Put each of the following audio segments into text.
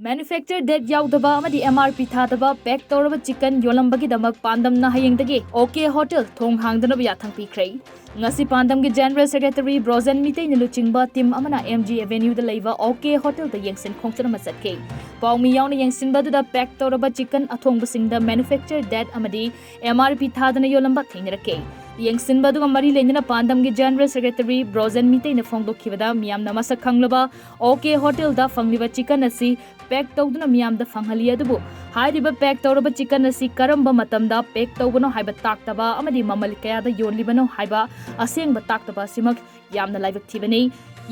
Manufacture date yaudaba amadi MRP thadaba pack tawraba chicken yolambagi damak pandamna hayengdagi OK Hotel thong hangdana yathang pikhrei ngasi pandamgi General Secretary Brozen Mitei niluchingba team amana MG Avenue da leiba OK Hotel da yengsin khongchana masatke pawmi yauna yengsinba da pack tawraba chicken athongbasingda manufacture date amadi MRP thadana yolamba thingrake yengsinba du mari lenjana pandamgi General Secretary Brozen Mitei na phongdokhibada miyamna masak khanglaba OK Hotel da fangliba chicken asi pack tawduna miyamda fanghali adubu hairiba pack tawraba chicken asi karamba matamda pack tawbano haiba taktaba amadi mamal kayada yonlibano haiba asengba taktaba simak yamna laibak thibani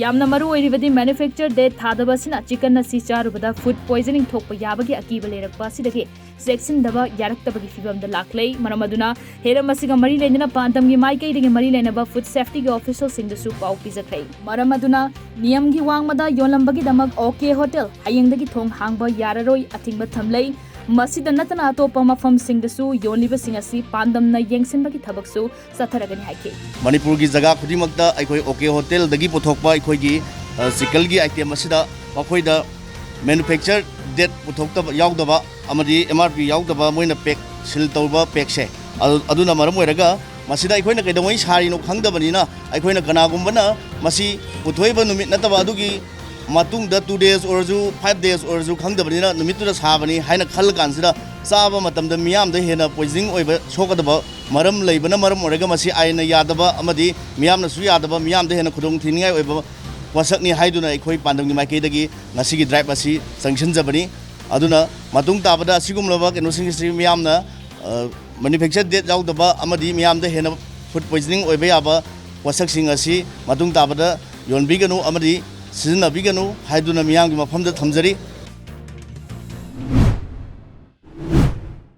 yamna maru oiribadi manufacture date thadaba sina chicken asi charubada food poisoning thokpa yabagi akiba lerakpa sidagi section daba yaraktabagi fibamda laklei maramaduna hera masiga mari lenjana pandamgi maikai digi mari lenaba food safety gi official singdasu pau pijakrei maramaduna niyamgi wangmada yolambagi damak OK Hotel hayengdagi thong hangba yararoi athingba thamlei masida natana atopa mafam singdasu yonliba singasi pandamna yengsinbagi thabaksu satharagani haike Manipur gi jaga khudimakta aikoi OK Hotel dagi pothokpa aikoi gi cycle gi item asida makoi da manufacture date pothokta yaudaba amadi MRP yaudaba moina pack sil tawba pack se aduna maram oiraga masida aikoina kaidamoi sarino khangdabanina aikoina kanagumbana masi puthoiba numit nataba adugi matung da 2 days or 5 days or khangdabanina numitu da sabani haina khal kansida saba matam da miyam da hena poisoning oiba sokadaba maram leibana maram oraga masi aina yadaba amadi miyam na su yadaba miyam da hena khudong thiningai oiba wasakni haiduna aikoi pandamgi maikei dagi ngasigi drive asi sanction jabani aduna matung tabada sigumlaba kenosing miyam na manufacture date yaudaba amadi miyam da hena food poisoning oiba yaba wasak sing asi matung tabada yonbiganu amadi Sizna biganu haiduna miyamgi mafamda thamjari